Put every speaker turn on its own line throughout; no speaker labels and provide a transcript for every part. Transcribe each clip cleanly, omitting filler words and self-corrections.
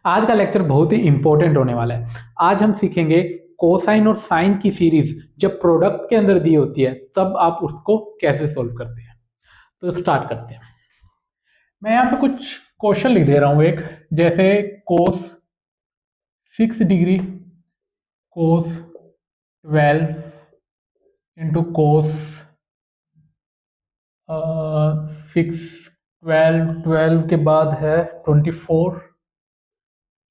आज का लेक्चर बहुत ही इंपॉर्टेंट होने वाला है। आज हम सीखेंगे कोसाइन और साइन की सीरीज जब प्रोडक्ट के अंदर दी होती है तब आप उसको कैसे सोल्व करते हैं। तो स्टार्ट करते हैं। मैं यहाँ पे कुछ क्वेश्चन लिख दे रहा हूँ एक, जैसे कोस 6 डिग्री कोस 12 इंटू कोस 6 12 के बाद है 24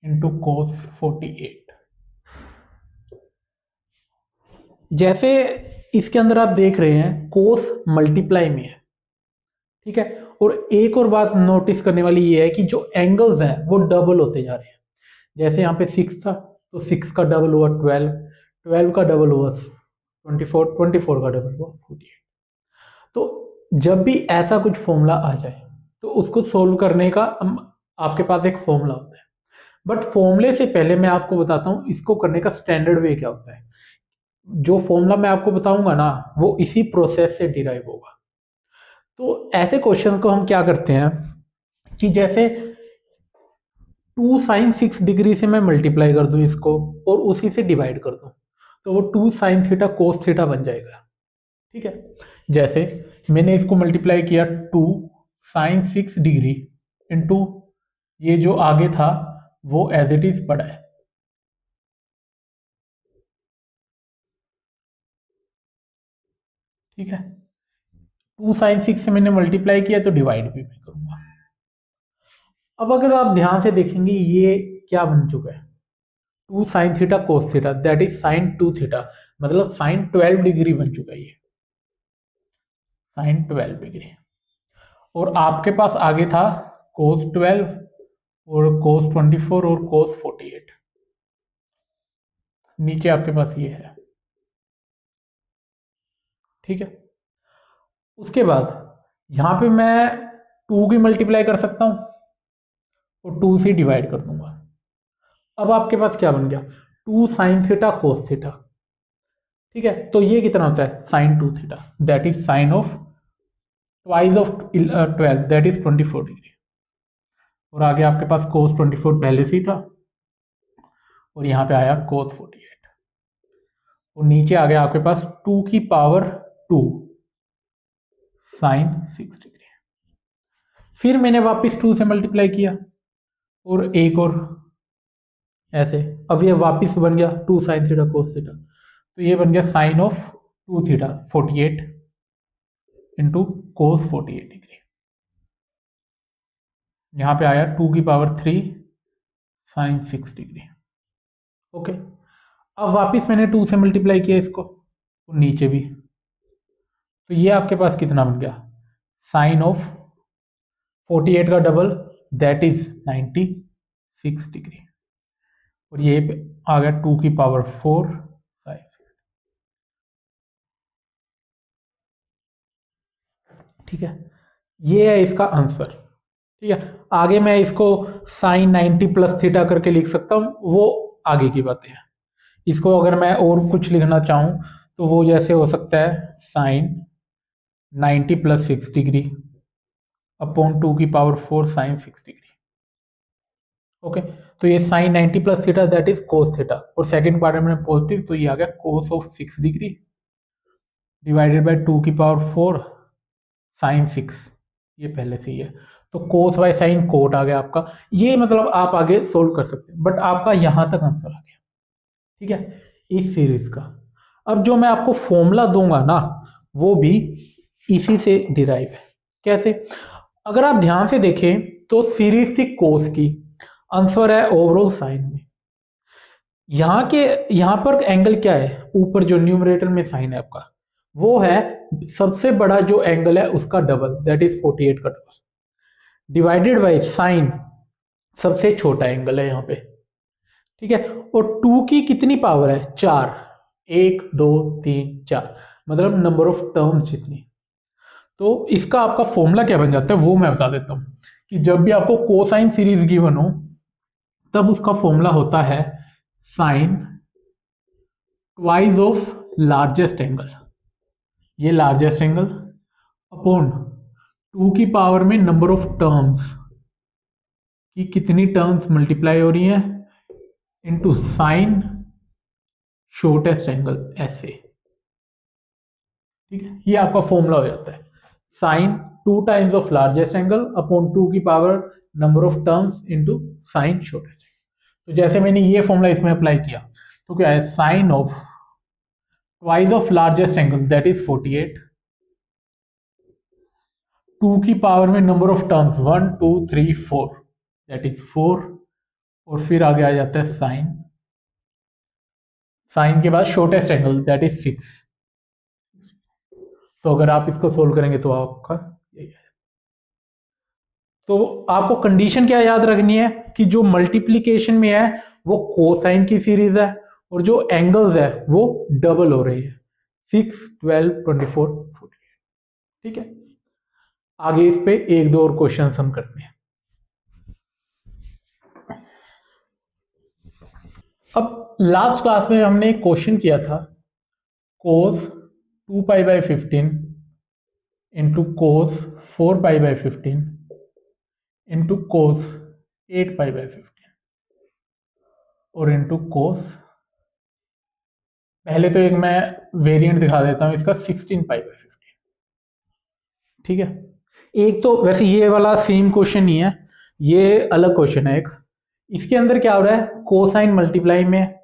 इंटू कोस 48। जैसे इसके अंदर आप देख रहे हैं कोस मल्टीप्लाई में है, ठीक है। और एक और बात नोटिस करने वाली ये है कि जो एंगल्स हैं वो डबल होते जा रहे हैं। जैसे यहाँ पे 6 था तो 6 का डबल हुआ 12, 12 का डबल हुआ 24, 24 का डबल हुआ 48। तो जब भी ऐसा कुछ फॉर्मूला आ जाए तो उसको सोल्व करने का आपके पास एक फॉर्मूला होता है। बट फॉर्मूले से पहले मैं आपको बताता हूँ इसको करने का स्टैंडर्ड वे क्या होता है। जो फॉर्मूला मैं आपको बताऊंगा ना वो इसी प्रोसेस से डिराइव होगा। तो ऐसे क्वेश्चन को हम क्या करते हैं कि जैसे 2 sin 6 डिग्री से मैं मल्टीप्लाई कर दूं इसको और उसी से डिवाइड कर दूं तो वो 2 sin थीटा कोस थीटा बन जाएगा, ठीक है। जैसे मैंने इसको मल्टीप्लाई किया 2 sin 6 डिग्री इंटू ये जो आगे था वो एज इट इज पड़ा है, ठीक है। 2 sin 6 से मैंने मल्टीप्लाई किया तो डिवाइड भी मैं करूंगा। अब अगर आप ध्यान से देखेंगे ये क्या बन चुका है, 2 sin theta cos theta that is sin 2 theta, मतलब sin 12 डिग्री बन चुका है ये, sin 12 डिग्री। और आपके पास आगे था cos 12 और cos 24 और cos 48। नीचे आपके पास ये है, ठीक है। उसके बाद यहां पे मैं 2 की मल्टीप्लाई कर सकता हूं और 2 से डिवाइड कर दूंगा। अब आपके पास क्या बन गया, 2 sin थीटा कोस थीटा, ठीक है। तो ये कितना होता है sin 2 theta that is sine of twice of 12 that is 24 degree. और आगे आपके पास cos 24 पहले से ही था और यहाँ पे आया cos 48 और नीचे आ गया आपके पास 2 की पावर 2 sin 6 डिग्री। फिर मैंने वापस 2 से मल्टीप्लाई किया और एक और ऐसे, अब ये वापस बन गया 2 sin थीटा कोस थीटा, तो ये बन गया sine of 2 theta 48 into cos 48 degree. यहाँ पे आया 2 की पावर 3 sin 6 डिग्री, ओके। अब वापस मैंने 2 से मल्टीप्लाई किया इसको और नीचे भी, तो ये आपके पास कितना बन गया, साइन ऑफ 48 का डबल दैट इज 96 डिग्री। और ये आ गया 2 की पावर 4 sin 6, ठीक है। ये है इसका आंसर, ठीक है। आगे मैं इसको साइन 90 प्लस थीटा करके लिख सकता हूँ, वो आगे की बातें हैं। इसको अगर मैं और कुछ लिखना चाहूँ तो वो जैसे हो सकता है साइन 90 प्लस 6 डिग्री अपॉन 2 की पावर 4 sin 6 डिग्री, ओके। तो ये sine 90 plus theta that is cos theta और सेकंड पार्ट में पॉजिटिव तो ये आ गया cos of 6 degree divided by 2 की पावर 4 sin 6, ये पहले से ही है। तो कोस बाय साइन कोट आ गया आपका। ये मतलब आप आगे सोल्व कर सकते हैं बट आपका यहां तक आंसर आ गया, ठीक है, इस सीरीज का। अब जो मैं आपको फॉर्मूला दूंगा ना वो भी इसी से डिराइव है। कैसे, अगर आप ध्यान से देखें तो सीरीज थी कोस की, आंसर है ओवरऑल साइन में। यहां पर एंगल क्या है, ऊपर जो न्यूमरेटर में साइन है आपका वो है सबसे बड़ा जो एंगल है उसका डबल दैट इज 48 का डबल डिवाइडेड बाय साइन सबसे छोटा एंगल है यहाँ पे, ठीक है। और 2 की कितनी पावर है, 4, 1 2 3 4, मतलब नंबर ऑफ टर्म्स जितनी। तो इसका आपका फॉर्मूला क्या बन जाता है वो मैं बता देता हूं कि जब भी आपको कोसाइन सीरीज गिवन हो तब उसका फॉर्मूला होता है sine twice of largest angle, ये लार्जेस्ट एंगल अपॉन 2 की पावर में नंबर ऑफ टर्म्स कि कितनी टर्म्स मल्टीप्लाई हो रही हैं इनटू साइन शॉर्टेस्ट एंगल ऐसे। ठीक है, ये आपका फॉर्मूला हो जाता है sine 2 times of largest angle upon 2 की power number of terms into sine shortest angle. तो जैसे मैंने ये फॉर्मूला इसमें अप्लाई किया तो क्या है, sine of twice of largest angle that is 48, 2 की पावर में number of terms 1 2 3 4 that is 4, और फिर आगे आ जाता है साइन, साइन के बाद शॉर्टेस्ट एंगल दैट इज 6। तो अगर आप इसको सोल्व करेंगे तो आपका यही है। तो आपको कंडीशन क्या याद रखनी है कि जो मल्टीप्लीकेशन में है वो कोसाइन की सीरीज है और जो एंगल्स है वो डबल हो रही है 6 12 24 48। ठीक है, आगे इस पे एक दो और क्वेश्चन हम करते हैं। अब लास्ट क्लास में हमने एक क्वेश्चन किया था कोस 2 pi by 15 into cos 4 pi by 15 into cos 8 pi by 15 और इंटू कोस, पहले तो एक मैं वेरिएंट दिखा देता हूं इसका 16 पाई बाई 15। ठीक है, एक तो वैसे ये वाला सेम क्वेश्चन नहीं है, ये अलग क्वेश्चन है एक। इसके अंदर क्या हो रहा है, कोसाइन मल्टीप्लाई में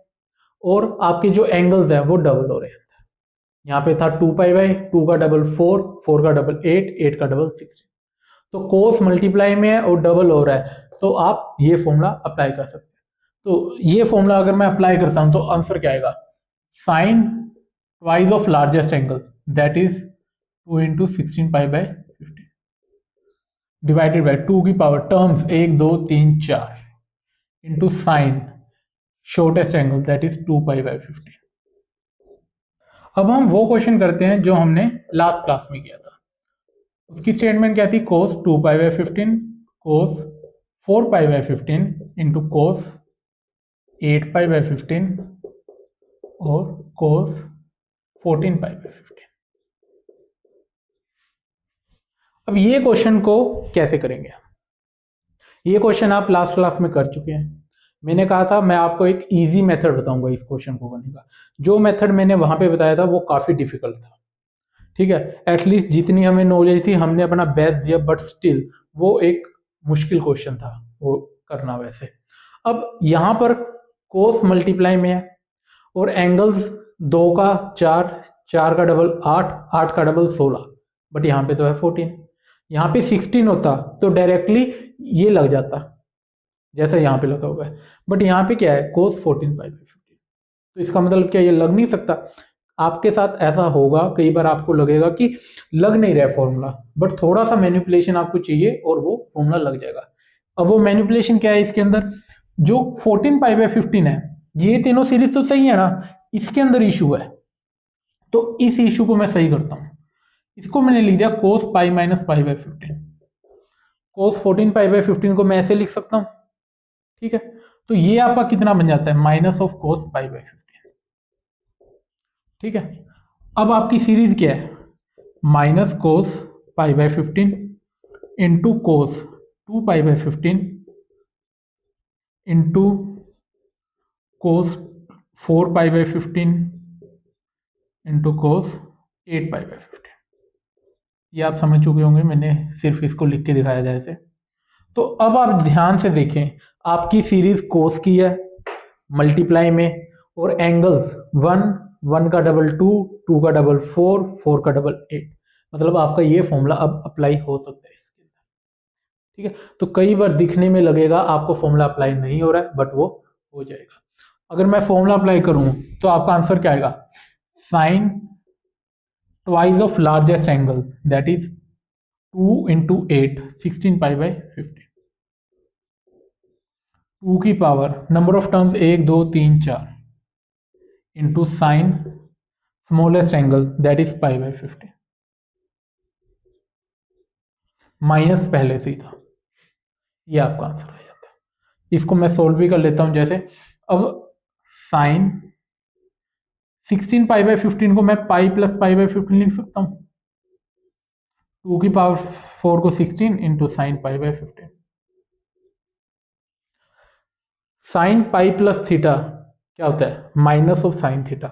और आपके जो एंगल्स है वो डबल हो रहे हैं। यहाँ पे था 2 पाई बाई, 2 का डबल 4, 4 का डबल 8, 8 का डबल 16। तो कोस मल्टीप्लाई में है और डबल हो रहा है, तो आप ये फॉर्मूला अप्लाई कर सकते हैं। तो ये फॉर्मूला अगर मैं अप्लाई करता हूं तो आंसर क्या आएगा, sine twice of largest angle that is 2 into 16 pi by 15 divided by 2 की power terms 1 2 3 4 into sine shortest angle that is 2 pi by 15। अब हम वो क्वेश्चन करते हैं जो हमने लास्ट क्लास में किया था। उसकी स्टेटमेंट क्या थी, कोस 2 pi by 15 cos 4 pi by 15 into cos 8 pi by 15 और कोस 14 पाई बाई 15। अब ये क्वेश्चन को कैसे करेंगे, ये क्वेश्चन आप लास्ट क्लास में कर चुके हैं। मैंने कहा था मैं आपको एक इजी मेथड बताऊंगा इस क्वेश्चन को करने का। जो मेथड मैंने वहां पे बताया था वो काफी डिफिकल्ट था। ठीक है, एटलीस्ट जितनी हमें नॉलेज थी हमने अपना बेस्ट दिया, बट स्टिल वो एक मुश्किल क्वेश्चन था वो करना। वैसे अब यहाँ पर कोस मल्टीप्लाई में है और एंगल्स 2 का 4, 4 का डबल 8, 8 का डबल 16, बट यहाँ पे तो है 14। यहाँ पे 16 होता तो डायरेक्टली ये लग जाता जैसा यहाँ पे लगा हुआ है, बट यहाँ पे क्या है कोस 14 पाई बाई 15। तो इसका मतलब क्या, ये लग नहीं सकता। आपके साथ ऐसा होगा कई बार, आपको लगेगा कि लग नहीं रहा है फॉर्मूला, बट थोड़ा सा मैनिपुलेशन आपको चाहिए और वो फॉर्मूला लग जाएगा। अब वो मैनिपुलेशन क्या है, इसके अंदर जो 14 पाई बाई 15 है, ये तीनों सीरीज तो सही है ना, इसके अंदर इशू है। तो इस इशू को मैं सही करता हूं, इसको मैंने लिख दिया cos pi minus pi by 15। Cos 14 pi by 15 को मैं ऐसे लिख सकता हूं। ठीक है, तो ये आपका कितना बन जाता है, minus of cos pi by 15। ठीक है, अब आपकी सीरीज क्या है, minus cos pi by 15 into cos 2 pi by 15 into cos 4 pi by 15 into cos 8 pi by 15। ये आप समझ चुके होंगे, मैंने सिर्फ इसको लिख के दिखाया जाए ऐसे। तो अब आप ध्यान से देखें, आपकी सीरीज कोस की है मल्टीप्लाई में और एंगल्स 1, 1 का डबल 2, 2 का डबल 4, 4 का डबल 8, मतलब आपका ये फॉर्मूला अब अप्लाई हो सकता है इसके अंदर। ठीक है, तो कई बार दिखने में लगेगा आपको फॉर्मूला अप्लाई नहीं हो रहा है, बट वो हो जाएगा। अगर मैं फॉर्मूला अप्लाई करूं तो आपका आंसर क्या आएगा, sine twice of largest angle that is 2 into 8 16 pi by 15, 2 की power number of terms 1 2 3 4 into sine smallest angle that is pi by 15, minus पहले से ही था। ये आपका आंसर आ जाता है। इसको मैं सोल्व भी कर लेता हूं जैसे, अब साइन 16 पाई बाई 15 को मैं पाई प्लस पाई बाई 15 लिख सकता हूं, 2 की पावर 4 को 16 into sine pi by 15। Sine pi plus theta क्या होता है, माइनस ऑफ साइन थीटा।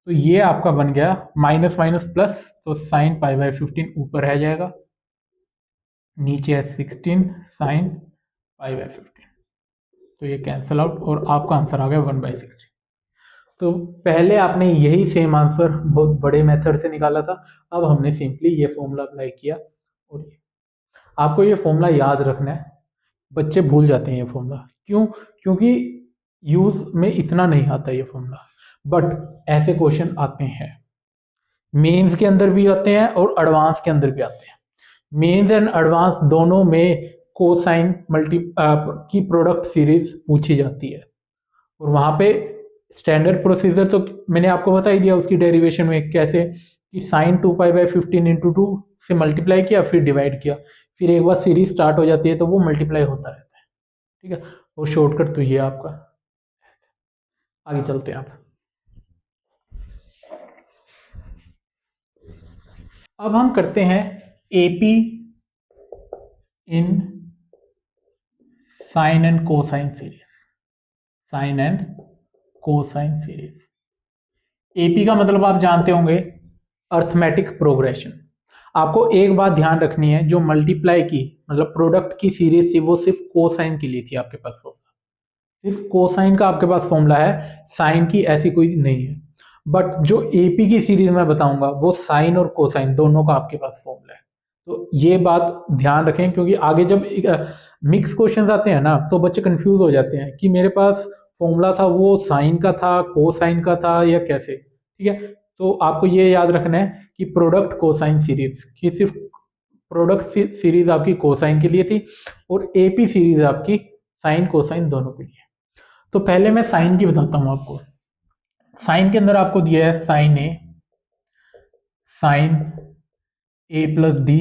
तो ये आपका बन गया माइनस माइनस प्लस, तो साइन पाई बाय 15 ऊपर रह जाएगा, नीचे है 16 साइन पाई बाय 15, तो ये कैंसिल आउट और आपका आंसर आ गया 1/16। तो पहले आपने यही सेम आंसर बहुत बड़े मेथड से निकाला था, अब हमने सिंपली ये फॉर्मूला अप्लाई किया। और ये आपको ये फॉर्मूला याद रखना है, बच्चे भूल जाते हैं ये फॉर्मूला, क्यों? क्योंकि यूज में इतना नहीं आता ये फॉर्मूला, बट ऐसे क्वेश्चन आते हैं, मेंस के अंदर भी आते हैं और एडवांस के अंदर भी आते हैं। मेंस एंड एडवांस दोनों में कोसाइन मल्टी की प्रोडक्ट सीरीज पूछी जाती है, और वहां पे स्टैंडर्ड प्रोसीजर तो मैंने आपको बता ही दिया उसकी डेरिवेशन में कैसे, कि साइन 2π/15 इंटू 2 से मल्टीप्लाई किया, फिर डिवाइड किया, फिर एक बार सीरीज स्टार्ट हो जाती है तो वो मल्टीप्लाई होता रहता है। ठीक है, वो शॉर्टकट तो ये आपका। आगे चलते हैं आप। अब हम करते हैं AP in sine and cosine series, sine and cosine series. AP का मतलब आप जानते होंगे, अर्थमेटिक प्रोग्रेशन। आपको एक बात ध्यान रखनी है, जो मल्टीप्लाई की मतलब प्रोडक्ट की सीरीज थी वो सिर्फ कोसाइन के लिए थी, आपके पास फॉर्मूला सिर्फ कोसाइन का आपके पास फॉर्मूला है, साइन की ऐसी कोई नहीं है। बट जो एपी की सीरीज मैं बताऊंगा वो साइन और कोसाइन दोनों का आपके पास फॉर्मूला है। तो ये बात ध्यान रखें, क्योंकि आगे जब मिक्स क्वेश्चंस आते हैं ना तो बच्चे कंफ्यूज हो जाते हैं कि मेरे पास फॉर्मूला था वो साइन का था, कोसाइन का था, या कैसे। ठीक है, तो आपको ये याद रखना है कि प्रोडक्ट कोसाइन सीरीज की सिर्फ प्रोडक्ट सीरीज आपकी कोसाइन के लिए थी, और एपी सीरीज आपकी साइन कोसाइन दोनों के लिए। तो पहले मैं साइन की बताता हूं आपको। साइन के अंदर आपको दिया है साइन ए प्लस डी,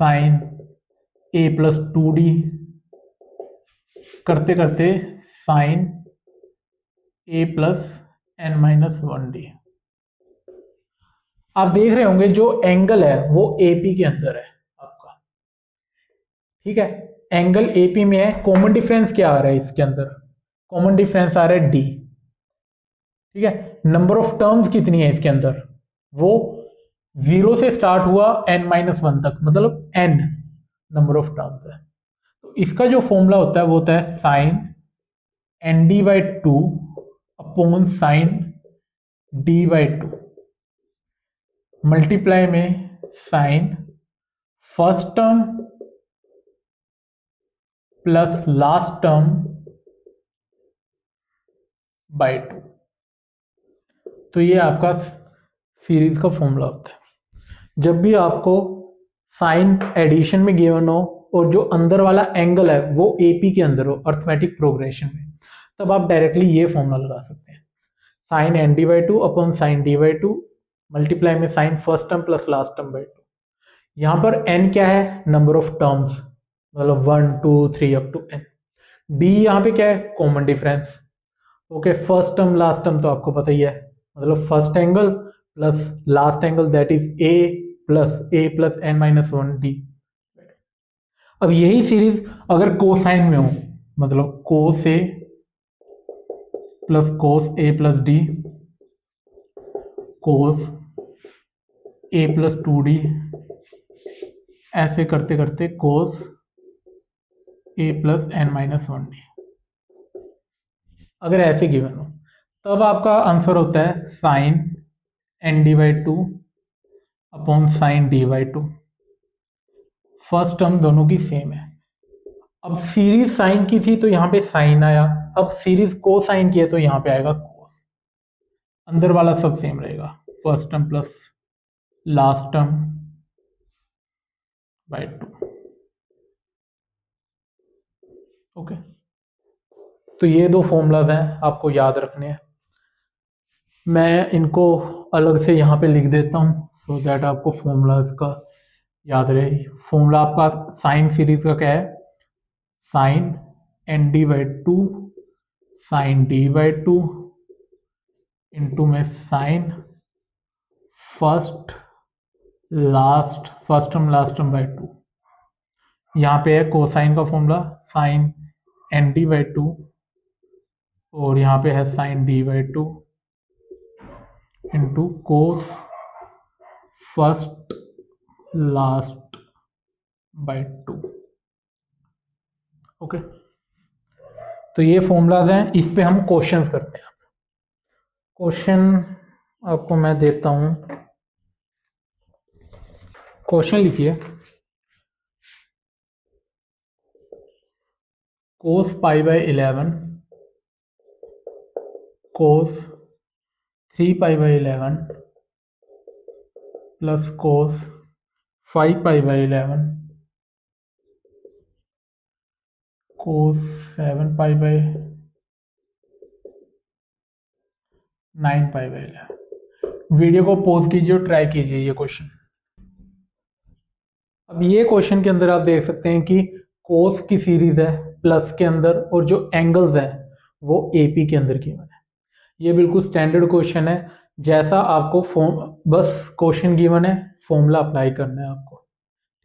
साइन ए प्लस 2d, करते करते साइन ए प्लस n-1d। आप देख रहे होंगे जो एंगल है वो एपी के अंदर है आपका। ठीक है, एंगल एपी में है, कॉमन डिफरेंस क्या आ रहा है इसके अंदर, कॉमन डिफरेंस आ रहा है डी। ठीक है, नंबर ऑफ टर्म्स कितनी है इसके अंदर, वो 0 से स्टार्ट हुआ n-1 तक, मतलब n नंबर ऑफ टर्म्स है। तो इसका जो फॉर्मूला होता है वो होता है sine nd/2 upon sine d/2, multiply में sine first term plus last term by 2। तो ये आपका सीरीज का फॉर्मूला होता है। जब भी आपको साइन एडिशन में गिवन हो और जो अंदर वाला एंगल है वो एपी के अंदर हो, अर्थमेटिक प्रोग्रेशन में, तब आप डायरेक्टली ये फॉर्मूला लगा सकते हैं, sine nd/2 upon sine d/2 multiply में sine first term plus last term by 2। यहाँ पर n क्या है, नंबर ऑफ टर्म्स, मतलब 1 2 3 अप टू n। d यहाँ पे क्या है, common difference. Okay, first term last term तो आपको पता ही है, मतलब first angle plus last angle, that is a plus n-1d। अब यही सीरीज अगर कोसाइन में हो, मतलब कोस a plus cos a plus d, cos a plus 2d, ऐसे करते करते कोस a प्लस n-1d, अगर ऐसे गिवन हो तब आपका आंसर होता है sine nd/2 upon sine d/2। First term दोनों की सेम है। अब सीरीज साइन की थी तो यहाँ पे साइन आया, अब सीरीज को साइन की है तो यहाँ पे आएगा कोस, अंदर वाला सब सेम रहेगा, first term plus last term by 2। Okay, तो ये दो फॉर्मूलाज हैं, आपको याद रखने हैं। मैं इनको अलग से यहाँ पे लिख देता हूँ सो दैट आपको फॉर्मूलाज का याद रहे। फॉर्मूला आपका साइन सीरीज का क्या है, sine nd/2 sine d/2 into में sine first term last term by 2। यहाँ पे है कोसाइन का फॉर्मूला साइन nd/2 और यहाँ पे है sine d/2 into cos first last by 2। Okay, तो ये फॉर्मूलाज हैं, इस पे हम क्वेश्चंस करते हैं। क्वेश्चन आपको मैं देता हूं, क्वेश्चन लिखिए। कोस π/11 कोस 3π/11 प्लस कोस 5π/11 कोस 7π/9π/11। वीडियो को पॉज कीजिए और ट्राई कीजिए ये क्वेश्चन। अब ये क्वेश्चन के अंदर आप देख सकते हैं कि कोस की सीरीज है प्लस के अंदर, और जो एंगल्स हैं वो एपी के अंदर गिवन है। ये बिल्कुल स्टैंडर्ड क्वेश्चन है, जैसा आपको बस क्वेश्चन गिवन है, फॉर्मूला अप्लाई करना है आपको।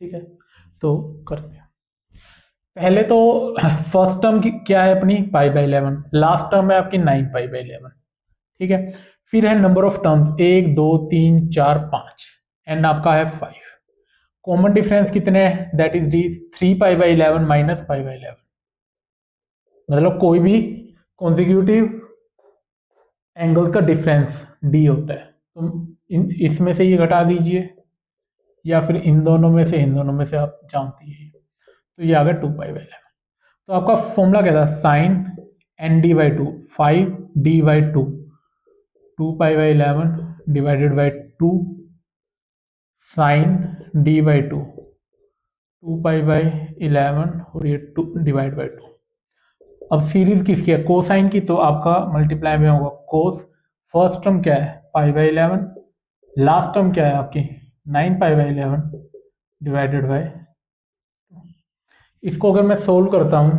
ठीक है, तो करते हैं। पहले तो फर्स्ट टर्म की क्या है अपनी π/11, लास्ट टर्म है आपकी 9π/11। ठीक है, फिर है नंबर ऑफ टर्म्स 1 2 3 4 5, एन आपका है 5। कॉमन डिफरेंस कितने हैं, दैट इज डी 3π/11 माइनस π/11, मतलब कोई भी कॉन्जिक्यूटिव एंगल्स का डिफरेंस डी होता है। तो इसमें से ये घटा दीजिए, या फिर इन दोनों में से, इन दोनों में से आप जानती है, तो ये आ गया 2π/11। तो आपका फॉर्मूला क्या था, sign ND/2 5D/2 2π/11 divided by 2 sign D/2 2π/11 और ये 2 डिवाइड बाई 2। अब सीरीज किसकी है, कोसाइन की, तो आपका मल्टीप्लाई में होगा कोस फर्स्ट टर्म क्या है π/11, लास्ट टर्म क्या है आपकी 9π/11 डिवाइडेड बाय। इसको अगर मैं सोल्व करता हूं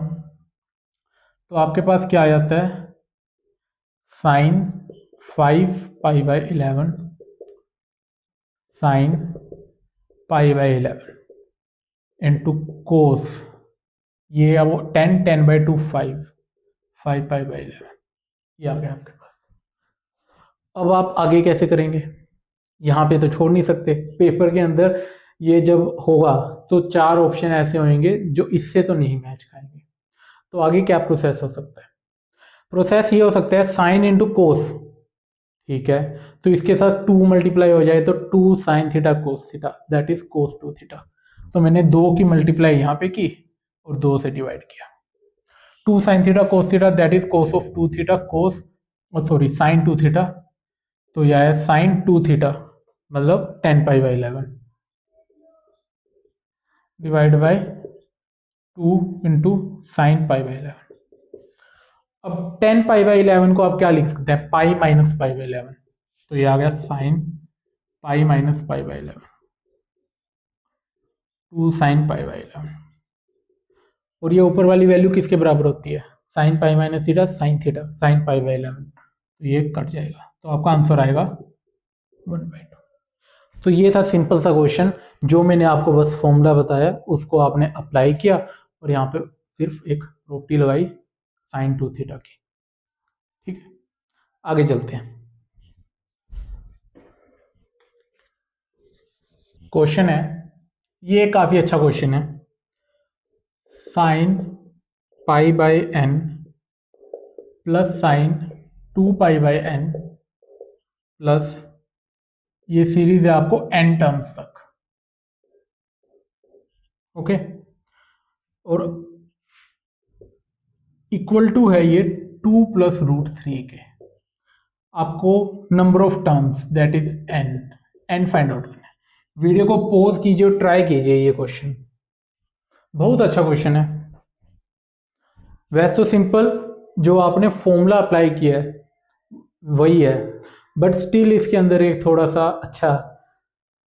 तो आपके पास क्या आ जाता है, साइन 5π/11 साइन π/11 इंटू कोस, ये अब 10/2 5π/11, ये आ गया आपके पास। अब आप आगे कैसे करेंगे, यहाँ पे तो छोड़ नहीं सकते, पेपर के अंदर ये जब होगा तो 4 ऑप्शन ऐसे होंगे जो इससे तो नहीं मैच खाएंगे। तो आगे क्या प्रोसेस हो सकता है, प्रोसेस ये हो सकता है साइन इंटू कोस। ठीक है, तो इसके साथ 2 मल्टीप्लाई हो जाए तो 2 sine theta cos theta, that is cos 2 theta. तो मैंने 2 की मल्टीप्लाई यहाँ पे की और 2 से डिवाइड किया। 2 sine theta cos theta that is cos of 2 theta cos, sorry sine 2 theta, तो यह है साइन 2 थीटा मतलब 10π/11 डिवाइड बाय 2 इंटू साइन π/11। अब 10π/11 को आप क्या लिख सकते हैं, पाई माइनस π/11, तो ये आ गया साइन पाई माइनस π/11 2 साइन π/11, और ये ऊपर वाली वैल्यू किसके बराबर होती है, sine pi minus theta sine π/11, तो ये कट जाएगा, तो आपका आंसर आएगा 1/2। तो ये था सिंपल सा क्वेश्चन, जो मैंने आपको बस फॉर्मूला बताया उसको आपने अप्लाई किया और यहाँ पे सिर्फ एक प्रॉपर्टी लगाई साइन 2 थीटा की। ठीक है, आगे चलते हैं। क्वेश्चन है, ये काफी अच्छा क्वेश्चन है, sine π/n plus sine 2π/n plus ये सीरीज है आपको n टर्म्स तक। ओके, और इक्वल टू है ये 2 + √3 के। आपको number of terms that is n find out करना है। वीडियो को पॉज कीजिए और ट्राई कीजिए, ये क्वेश्चन बहुत अच्छा क्वेश्चन है। वैसे तो सिंपल जो आपने फॉर्मूला अप्लाई किया है वही है, बट स्टिल इसके अंदर एक थोड़ा सा अच्छा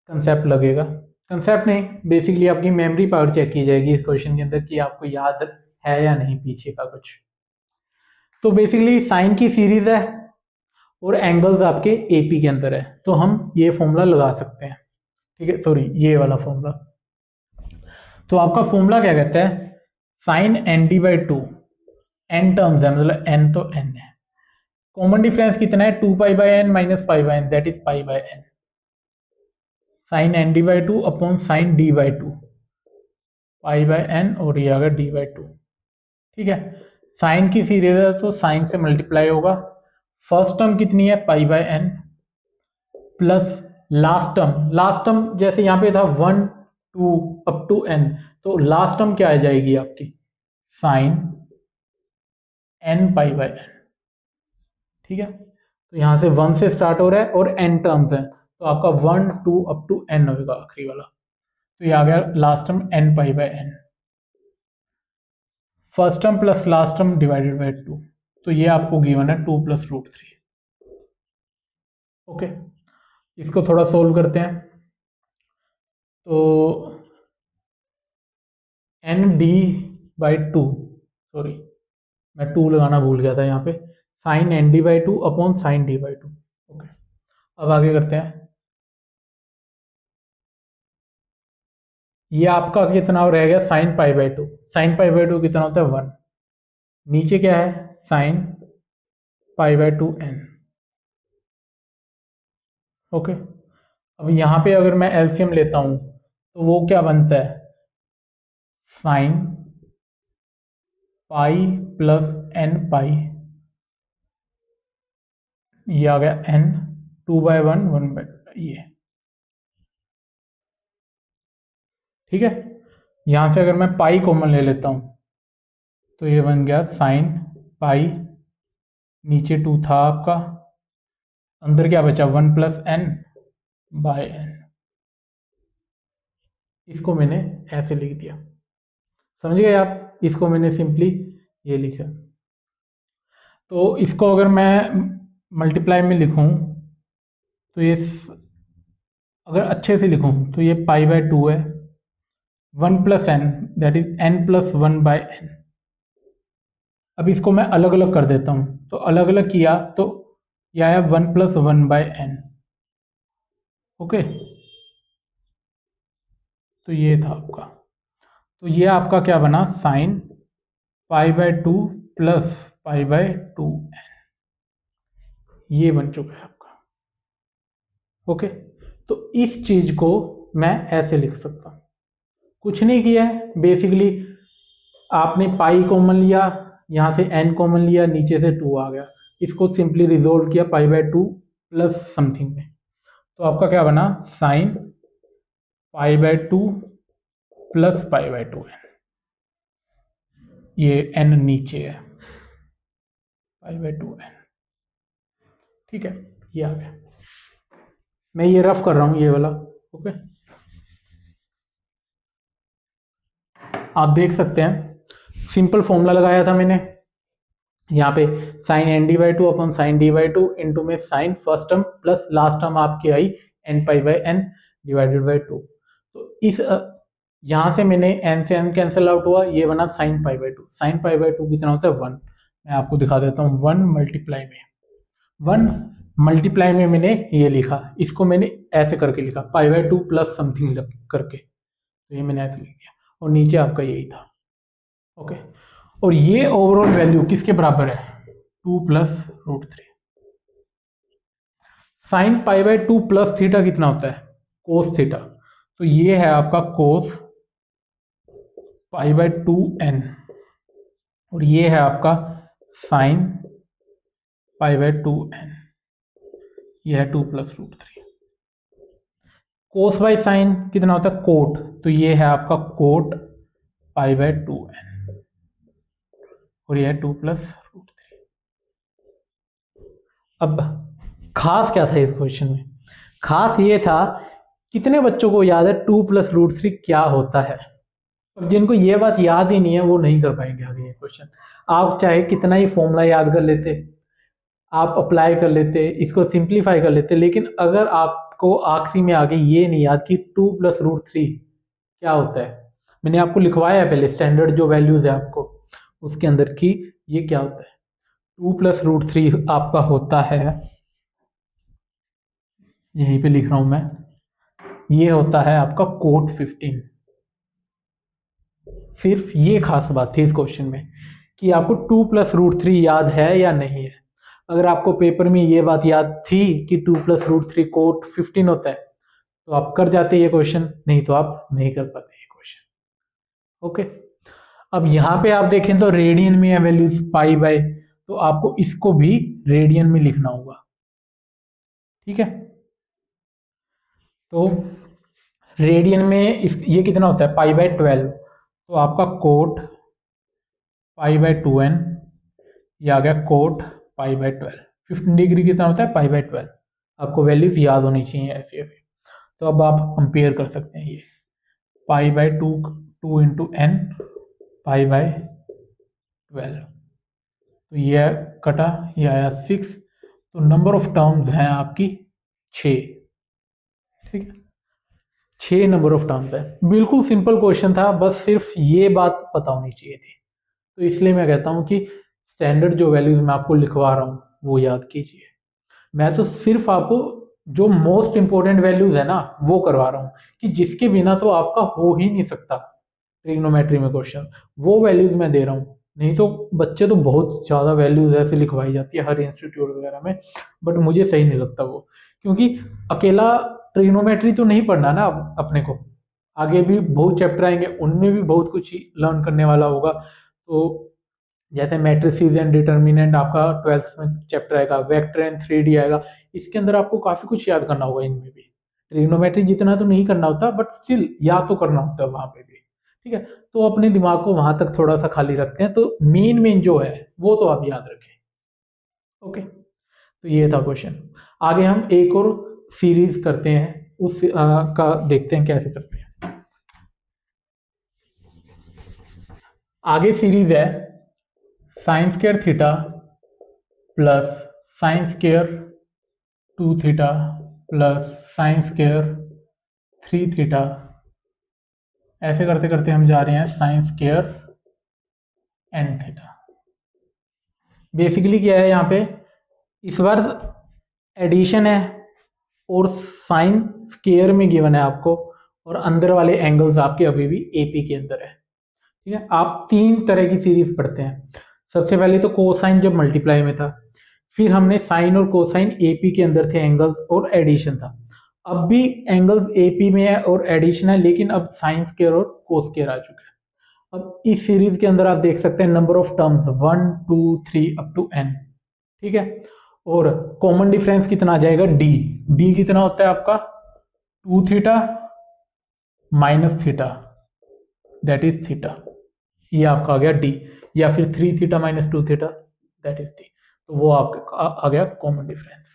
कंसेप्ट लगेगा, कंसेप्ट नहीं, बेसिकली आपकी मेमोरी पावर चेक की जाएगी इस क्वेश्चन के अंदर कि आपको याद है या नहीं पीछे का कुछ। तो बेसिकली साइन की सीरीज है और एंगल्स आपके एपी के अंदर है, तो हम ये फॉर्मूला लगा सकते हैं। ठीक है, सॉरी ये वाला फॉर्मूला। तो आपका फॉर्मूला क्या कहता है, साइन ND/2, n टर्म्स है मतलब n तो n है, कॉमन डिफरेंस कितना है, 2 पाई/n माइनस पाई/n, दैट इज पाई/n, sine n d/2 upon sine d/2, पाई/n, और ये आ गया d/2। ठीक है, साइन की सीरीज है तो साइन से मल्टीप्लाई होगा। फर्स्ट टर्म कितनी है, पाई/n, प्लस लास्ट टर्म जैसे यहाँ पे था 1 2 अप टू n, तो लास्ट टर्म क्या आ जाएगी आपकी, साइन n पाई/n। ठीक है, तो यहाँ से 1 से स्टार्ट हो रहा है और n टर्म्स हैं, तो आपका 1 2 अप टू n होगा आखिरी वाला, तो ये आ गया लास्ट टर्म n पाई/n, first term plus last term divided by 2, तो ये आपको गिवन है 2 + √3। ओके, इसको थोड़ा सोल्व करते हैं। तो n/2, सॉरी मैं 2 लगाना भूल गया था यहाँ पे, sine n/2 upon sine d/2। Okay, अब आगे करते हैं। ये आपका कितना रह गया, साइन पाई/2, साइन पाई/2 कितना होता है 1, नीचे क्या है, साइन पाई/2n। ओके, अब यहाँ पे अगर मैं एलसीएम लेता हूँ तो वो क्या बनता है, साइन पाई प्लस n पाई, ये आ गया n, 2/1 1/2, ये। ठीक है, यहाँ से अगर मैं पाई कॉमन ले लेता हूँ तो ये बन गया साइन पाई, नीचे 2 था आपका, अंदर क्या बचा 1 + n/n, इसको मैंने ऐसे लिख दिया, समझ गए आप, इसको मैंने सिंपली ये लिखा। तो इसको अगर मैं मल्टीप्लाई में लिखूं तो ये अगर अच्छे से लिखूं तो ये पाई/2 है, 1 + n, that is n + 1/n। अब इसको मैं अलग अलग कर देता हूं, तो अलग अलग किया तो यह आया 1 + 1/n। ओके, तो ये था आपका, तो ये आपका क्या बना, साइन पाई/2 प्लस पाई/2n, ये बन चुका है आपका। ओके, तो इस चीज को मैं ऐसे लिख सकता हूं, कुछ नहीं किया है, बेसिकली आपने पाई कॉमन लिया, यहाँ से n कॉमन लिया, नीचे से 2 आ गया, इसको सिंपली रिजोल्व किया पाई/2 प्लस समथिंग में, तो आपका क्या बना, साइन पाई/2 प्लस पाई/2n, ये n नीचे है, पाई/2n। ठीक है, ये आ गया, मैं ये रफ कर रहा हूं ये वाला। ओके, आप देख सकते हैं सिंपल फॉर्मूला लगाया था मैंने यहाँ पे, sine n/2 upon sine d/2 into में sine first term plus last term आपकी आई n पाई/n डिवाइडेड बाई 2। तो इस यहाँ से मैंने n से n कैंसिल आउट हुआ, ये बना साइन पाई/2, साइन पाई/2 कितना होता है 1, मैं आपको दिखा देता हूँ, 1 मल्टीप्लाई में मैंने ये लिखा, इसको मैंने ऐसे करके लिखा पाई/2 प्लस समथिंग करके, तो ये मैंने ऐसे लिख दिया, और नीचे आपका यही था। ओके, और ये ओवरऑल वैल्यू किसके बराबर है, 2 + √3। साइन पाई/2 प्लस थीटा कितना होता है, कोस थीटा, तो ये है आपका कोस पाई/2n, और ये है आपका साइन पाई/2n, ये है 2 + √3। कोस बाई साइन कितना होता है, कोट, तो ये है आपका कोट पाई/2n, और ये है 2 + √3। अब खास क्या था इस क्वेश्चन में, खास ये था कितने बच्चों को याद है 2 + √3 क्या होता है। अब जिनको ये बात याद ही नहीं है वो नहीं कर पाएंगे आगे ये क्वेश्चन, आप चाहे कितना ही फॉर्मूला याद कर लेते, आप अप्लाई कर लेते, इसको सिंप्लीफाई कर लेते, लेकिन अगर आपको आखिरी में आगे ये नहीं याद कि 2 + √3 क्या होता है, मैंने आपको लिखवाया है पहले स्टैंडर्ड जो वैल्यूज है आपको उसके अंदर की, ये क्या होता है, 2 + √3 आपका होता है, यहीं पे लिख रहा हूं मैं, ये होता है आपका कोट 15। सिर्फ ये खास बात थी इस क्वेश्चन में कि आपको 2 + √3 याद है या नहीं है। अगर आपको पेपर में ये बात याद थी कि 2 + √3 कोट 15 होता है तो आप कर जाते ये क्वेश्चन, नहीं तो आप नहीं कर पाते ये क्वेश्चन। ओके, अब यहाँ पे आप देखें तो रेडियन में है वैल्यूज π/, तो आपको इसको भी रेडियन में लिखना होगा। ठीक है, तो रेडियन में ये कितना होता है π/12, तो आपका कोट π/2n, ये आ गया कोट π/12। 15 डिग्री कितना होता है π/12, आपको वैल्यूज याद होनी चाहिए ऐसी ऐसी। तो अब आप कंपेयर कर सकते हैं, ये π/2 2 × n π/12, तो ये कटा, ये आया 6, तो नंबर ऑफ टर्म्स हैं आपकी 6। ठीक है, 6 नंबर ऑफ टर्म्स है। बिल्कुल सिंपल क्वेश्चन था, बस सिर्फ ये बात पता होनी चाहिए थी। तो इसलिए मैं कहता हूँ कि स्टैंडर्ड जो वैल्यूज मैं आपको लिखवा रहा हूँ वो याद कीजिए। मैं तो सिर्फ आपको जो मोस्ट इंपॉर्टेंट वैल्यूज है ना वो करवा रहा हूँ, कि जिसके बिना तो आपका हो ही नहीं सकता ट्रिग्नोमेट्री में क्वेश्चन, वो वैल्यूज मैं दे रहा हूँ। नहीं तो बच्चे तो बहुत ज़्यादा वैल्यूज ऐसे लिखवाई जाती है हर इंस्टीट्यूट वगैरह में, बट मुझे सही नहीं लगता वो, क्योंकि अकेला ट्रिग्नोमेट्री तो नहीं पढ़ना ना अपने को, आगे भी बहुत चैप्टर आएंगे, उनमें भी बहुत कुछ लर्न करने वाला होगा। तो जैसे मैट्रिसेस एंड डिटर्मिनेंट आपका 12th में चैप्टर आएगा, वेक्टर एंड 3D आएगा, इसके अंदर आपको काफ़ी कुछ याद करना होगा। इनमें भी ट्रिग्नोमेट्री जितना तो नहीं करना होता, बट स्टिल याद तो करना होता है वहाँ पे भी। ठीक है, तो अपने दिमाग को वहां तक थोड़ा सा खाली रखते हैं, तो मेन जो है वो तो आप याद रखें। ओके, तो ये था क्वेश्चन। आगे हम एक और सीरीज करते हैं, उस का देखते हैं कैसे करते हैं। आगे सीरीज है sin² theta plus sin² 2 theta plus sin² 3 theta, ऐसे करते करते हम जा रहे हैं sin² n थीटा। बेसिकली क्या है यहाँ पे, इस बार एडिशन है और साइन स्केयर में गिवन है आपको, और अंदर वाले एंगल्स आपके अभी भी एपी के अंदर है। ठीक है, आप 3 तरह की सीरीज पढ़ते हैं। सबसे पहले तो कोसाइन जब मल्टीप्लाई में था, फिर हमने साइन और कोसाइन एपी के अंदर थे एंगल्स और एडिशन था। अब भी एंगल्स एपी में है और एडिशन है, लेकिन अब साइन स्केयर और कोस स्केयर आ चुका है। अब इस सीरीज के अंदर आप देख सकते हैं number of terms 1 2 3 up to n। ठीक है, और कॉमन डिफरेंस कितना आ जाएगा, डी कितना होता है आपका 2 theta minus theta, that is theta, ये आपका आ गया डी, या फिर 3 theta minus 2 theta, that is D. तो वो आपका आ गया कॉमन डिफरेंस।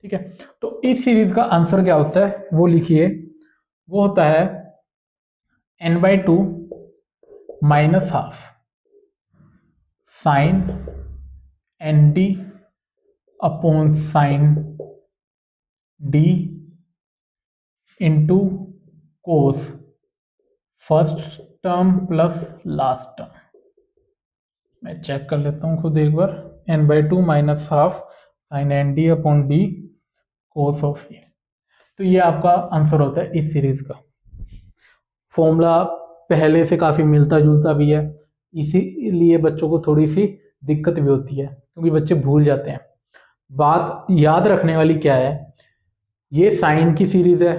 ठीक है, तो इस सीरीज का आंसर क्या होता है वो लिखिए, वो होता है n/2 minus half sine ND upon sine D into cos first term plus last term. मैं चेक कर लेता हूँ खुद एक बार, n/2 minus half sine ND upon D cos of A. तो ये आपका आंसर होता है इस सीरीज का। फॉर्मूला पहले से काफ़ी मिलता जुलता भी है, इसीलिए बच्चों को थोड़ी सी दिक्कत भी होती है, क्योंकि बच्चे भूल जाते हैं। बात याद रखने वाली क्या है, ये साइन की सीरीज है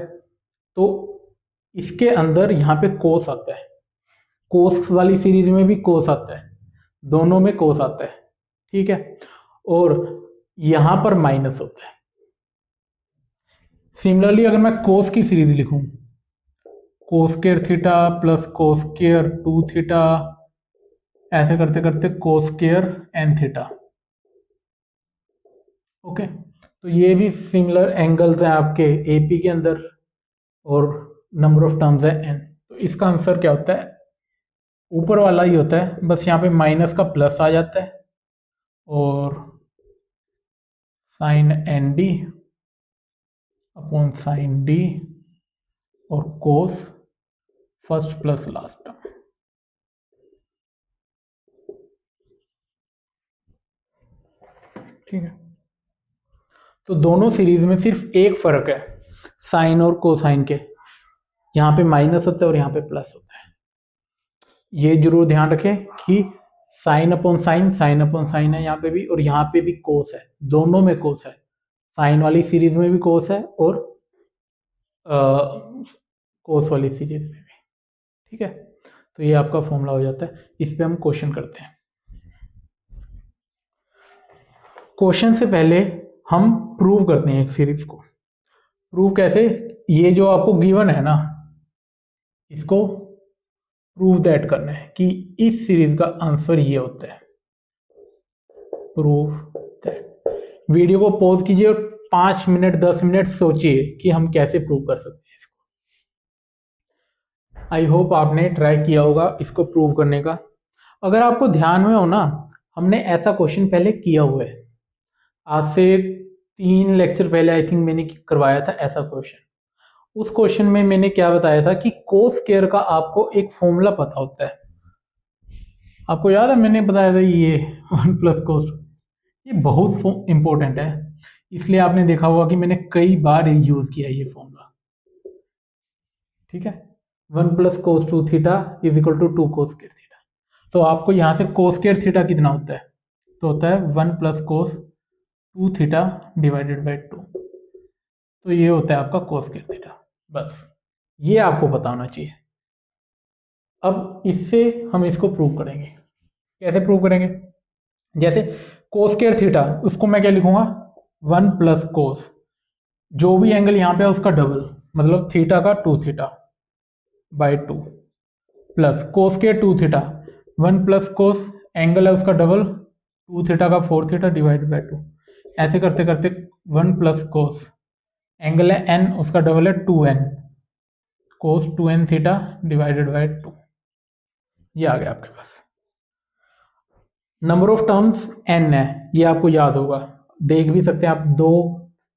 तो इसके अंदर यहाँ पे कोस आता है, कोस वाली सीरीज में भी कोस आता है, दोनों में कोस आता है। ठीक है, और यहाँ पर माइनस होता है। सिमिलरली अगर मैं कोस की सीरीज लिखूं, कोस² थीटा प्लस कोस² 2 थीटा, ऐसे करते करते कोस² n थीटा। ओके, तो ये भी सिमिलर एंगल्स हैं आपके एपी के अंदर और नंबर ऑफ टर्म्स है n। तो इसका आंसर क्या होता है, ऊपर वाला ही होता है, बस यहाँ पे माइनस का प्लस आ जाता है और sine ND upon sine D और cos first plus last term. ठीक है, तो दोनों सीरीज में सिर्फ एक फर्क है साइन और कोसाइन के, यहाँ पे माइनस होता है और यहाँ पे प्लस होता है। ये जरूर ध्यान रखें कि साइन अपॉन साइन है यहाँ पे भी, और यहाँ पे भी कोस है, दोनों में कोस है, साइन वाली सीरीज में भी कोस है और कोस वाली सीरीज में भी। ठीक है, तो ये आपका फॉर्मूला हो जाता है। इस पे हम क्वेश्चन करते हैं। क्वेश्चन से पहले हम प्रूव करते हैं एक सीरीज को। प्रूव कैसे? ये जो आपको गिवन है ना, इसको प्रूव दैट करना है कि इस सीरीज का आंसर ये होता है। Prove that. वीडियो को पॉज कीजिए और 5 मिनट 10 मिनट सोचिए कि हम कैसे प्रूव कर सकते हैं इसको। आई होप आपने ट्राई किया होगा इसको प्रूव करने का। अगर आपको ध्यान में हो ना, हमने ऐसा क्वेश्चन पहले किया हुआ है, आज से 3 लेक्चर पहले आई थिंक मैंने करवाया था ऐसा क्वेश्चन। उस क्वेश्चन में मैंने क्या बताया था कि कोस स्क्वायर का आपको एक फॉर्मूला पता होता है। आपको याद है मैंने बताया था ये 1 प्लस कोस, ये बहुत इंपॉर्टेंट है, इसलिए आपने देखा होगा कि मैंने कई बार यूज किया ये फॉर्मूला। ठीक है, 1 plus cos 2 theta is equal to 2 cos square theta. तो आपको यहाँ से कोस स्क्वायर थीटा कितना होता है? तो होता है 1 plus cos 2 theta divided by 2। तो ये होता है आपका कोस स्क्वायर थीटा। बस ये आपको पता होना चाहिए। अब इससे हम इसको प्रूव करेंगे। कैसे प्रूव करेंगे? जैसे कोस स्क्वायर थीटा, उसको मैं क्या लिखूंगा? 1 प्लस कोस, जो भी एंगल यहाँ पे है उसका डबल, मतलब थीटा का 2 theta by 2, plus cos square 2 theta, 1 plus cos angle है उसका डबल 2 थीटा का 4 थीटा डिवाइड बाई 2। ऐसे करते करते 1 प्लस कोस एंगल है n, उसका डबल है 2n cos 2n theta divided by 2। ये आ गया आपके पास। नंबर ऑफ टर्म्स n है, ये आपको याद होगा, देख भी सकते हैं आप। 2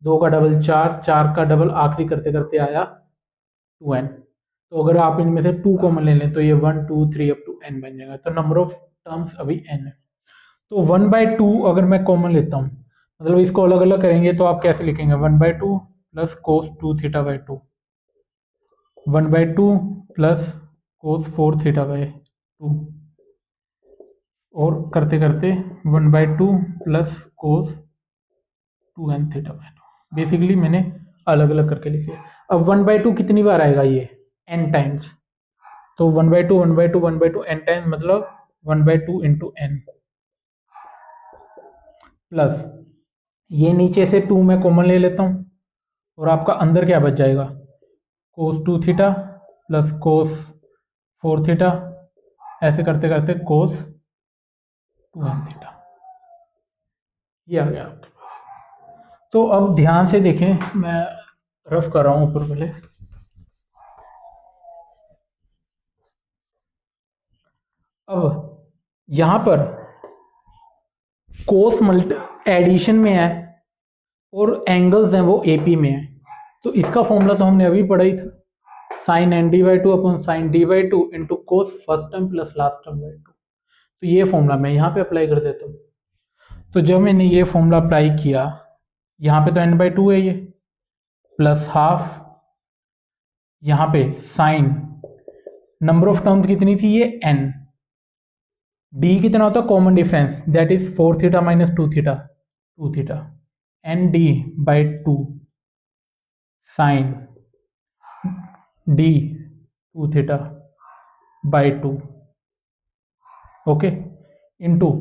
2 का डबल 4, 4 का डबल आखिरी करते करते आया 2n। तो अगर आप इनमें से 2 कॉमन ले लें तो ये 1 2 3 अप टू n बन जाएगा। तो नंबर ऑफ टर्म्स अभी n है। तो 1/2 अगर मैं कॉमन लेता हूँ, मतलब इसको अलग अलग करेंगे तो आप कैसे लिखेंगे? 1/2 plus cos 2 theta by 2, 1/2 plus cos 4 theta by 2, और करते करते 1/2 plus cos 2n theta by 2। Basically मैंने अलग अलग करके लिखे। अब 1/2 कितनी बार आएगा? ये n टाइम्स। तो 1/2 1/2 1/2 n टाइम्स, मतलब 1/2 इंटू n, प्लस ये नीचे से 2 मैं कॉमन ले लेता हूँ, और आपका अंदर क्या बच जाएगा? कोस 2 थीटा प्लस कोस 4 थीटा, ऐसे करते करते कोस 2n थीटा। ये आ गया आपके पास। तो अब ध्यान से देखें, मैं रफ कर रहा हूँ ऊपर पहले। अब यहां पर कोस मल्टी एडिशन में है और एंगल्स हैं वो एपी में है, तो इसका फॉर्मूला तो हमने अभी पढ़ा ही था, sine N D by 2 upon sine D by 2 into cos first term plus last term by 2। तो ये फॉर्मूला मैं यहाँ पे अप्लाई कर देता हूँ। तो जब मैंने ये फॉर्मूला अप्लाई किया, यहाँ पे तो n/2 है, ये प्लस हाफ, यहाँ पे साइन, नंबर ऑफ टर्म्स कितनी थी? ये n, d कितना होता है? Common difference, that is 4 theta minus 2 theta, 2 theta, N D by 2 sine d 2 theta by 2, okay, into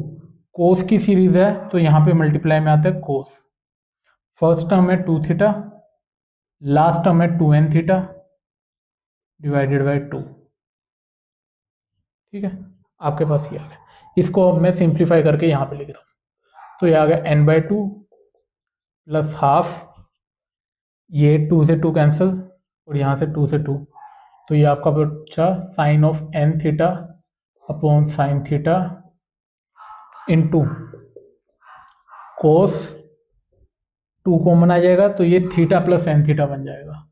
cos की सीरीज है तो यहाँ पे मल्टीप्लाई में आता है कोस। फर्स्ट टर्म है 2 थीटा, लास्ट टर्म है 2n थीटा डिवाइडेड बाई 2। ठीक है, आपके पास ये आ गया। इसको अब मैं सिंप्लीफाई करके यहाँ पे लिख रहा हूँ। तो ये आ गया n/2 प्लस हाफ, ये 2 से 2 कैंसिल और यहाँ से 2 से 2, तो ये आपका बचा sine of n theta upon sine theta into cos 2 common आ जाएगा तो ये थीटा प्लस n थीटा बन जाएगा।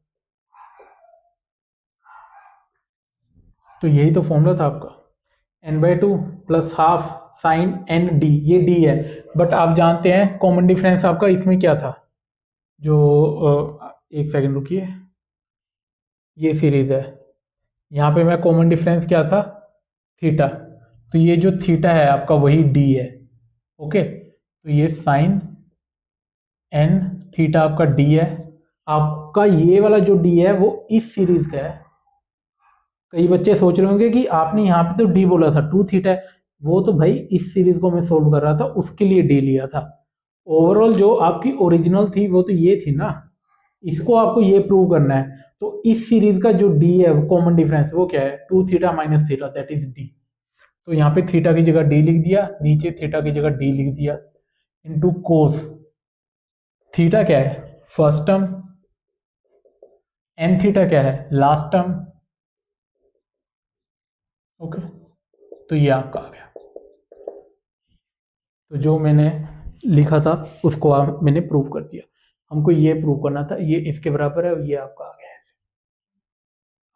तो यही तो फॉर्मूला था आपका, n/2 plus half sine N d, ये d है, बट आप जानते हैं कॉमन डिफरेंस आपका इसमें क्या था? जो एक सेकंड रुकिए, ये सीरीज है, यहाँ पे मैं कॉमन डिफरेंस क्या था? थीटा। तो ये जो थीटा है आपका वही डी है। ओके, तो ये साइन एन थीटा आपका डी है। आपका ये वाला जो डी है वो इस सीरीज का है। कई बच्चे सोच रहे होंगे कि आपने यहाँ पे तो डी बोला था 2 थीटा है, वो तो भाई इस सीरीज को मैं सोल्व कर रहा था उसके लिए डी लिया था। ओवरऑल जो आपकी ओरिजिनल थी वो तो ये थी ना, इसको आपको ये प्रूव करना है। तो इस सीरीज का जो डी है कॉमन डिफरेंस वो क्या है, 2 theta minus theta, that is D. तो यहाँ पे थीटा की जगह डी लिख दिया, नीचे थीटा की जगह डी लिख दिया, इंटू कोस थीटा क्या है फर्स्ट टर्म, एन थीटा क्या है लास्ट टर्म। ओके, तो ये आपका आ गया। तो जो मैंने लिखा था उसको मैंने प्रूव कर दिया। हमको ये प्रूव करना था, ये इसके बराबर है, ये आपका आ गया है।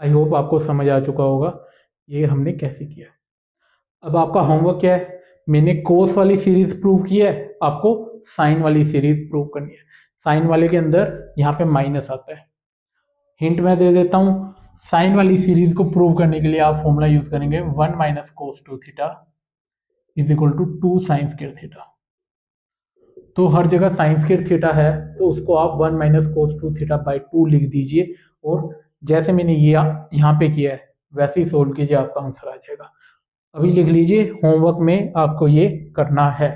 आई होप आपको समझ आ चुका होगा ये हमने कैसे किया। अब आपका होमवर्क क्या है, मैंने कोस वाली सीरीज प्रूव की है, आपको साइन वाली सीरीज प्रूव करनी है। साइन वाले के अंदर यहाँ पे माइनस आता है। हिंट मैं दे देता हूँ, साइन वाली सीरीज को प्रूव करने के लिए आप फॉर्मूला यूज करेंगे 1 minus cos 2 theta is equal to 2 sine square theta. तो हर जगह साइन स्क्वायर थीटा है तो उसको आप 1 माइनस कोस 2 थीटा बाई 2 लिख दीजिए, और जैसे मैंने ये यहाँ पे किया है वैसे ही सोल्व कीजिए, आपका आंसर आ जाएगा। अभी लिख लीजिए, होमवर्क में आपको ये करना है।